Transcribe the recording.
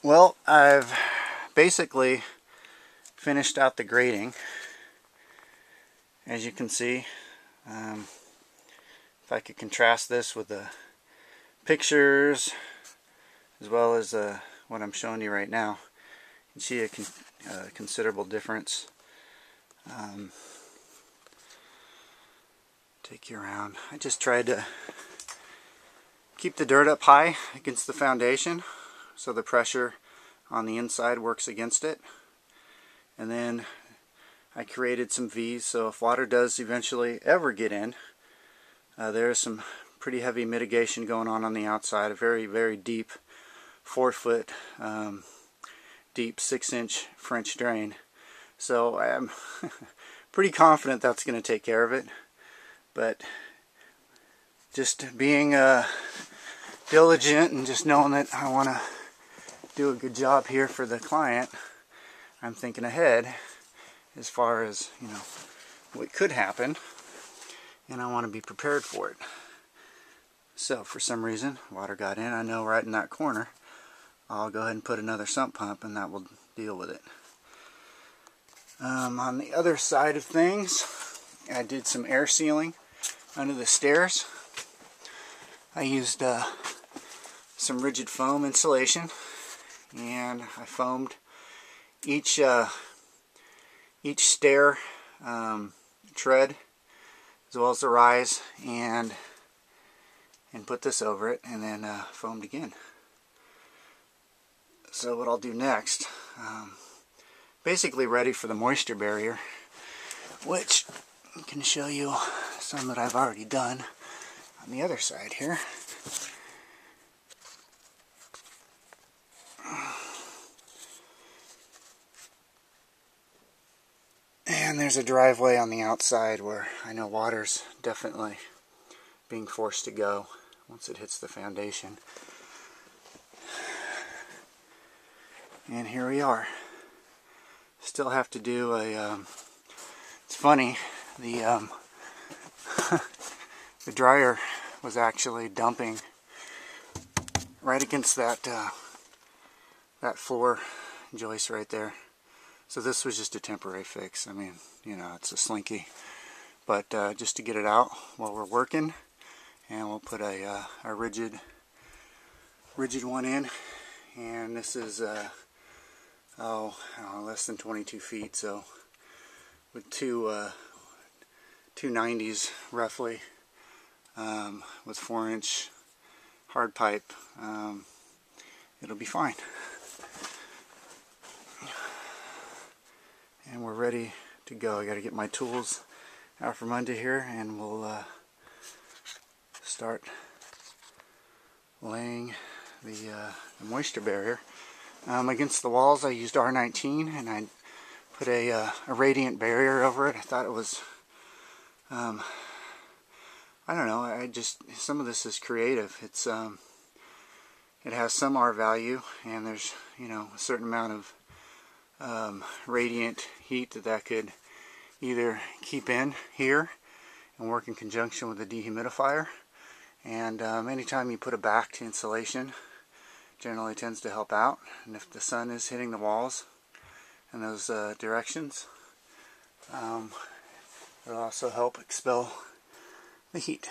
Well, I've basically finished out the grading. As you can see, if I could contrast this with the pictures as well as what I'm showing you right now, you can see a considerable difference. Take you around. I just tried to keep the dirt up high against the foundation so the pressure on the inside works against it. And then I created some V's so if water does eventually ever get in, there's some pretty heavy mitigation going on the outside. A very, very deep 4-foot deep 6-inch French drain. So I'm pretty confident that's going to take care of it. But just being diligent and just knowing that I want to do a good job here for the client, I'm thinking ahead as far as, you know, what could happen, and I want to be prepared for it. So for some reason water got in. I know right in that corner I'll go ahead and put another sump pump and that will deal with it. On the other side of things, I did some air sealing under the stairs. I used some rigid foam insulation, and I foamed each stair tread as well as the rise, and put this over it, and then foamed again. So what I'll do next, basically ready for the moisture barrier, which I can show you some that I've already done on the other side here. And there's a driveway on the outside where I know water's definitely being forced to go once it hits the foundation. And here we are. Still have to do a, it's funny, the the dryer was actually dumping right against that that floor joist right there. So this was just a temporary fix. I mean, you know, it's a slinky, but just to get it out while we're working, and we'll put a rigid one in, and this is less than 22 feet, so with two 90s roughly, with 4-inch hard pipe, it'll be fine. And we're ready to go. I got to get my tools out from under here, and we'll start laying the moisture barrier. Against the walls I used R19, and I put a radiant barrier over it. I thought it was, I don't know, some of this is creative. It's it has some R value, and there's, you know, a certain amount of radiant heat that could either keep in here and work in conjunction with the dehumidifier, and anytime you put a back to insulation, generally tends to help out. And if the sun is hitting the walls in those directions, it'll also help expel the heat.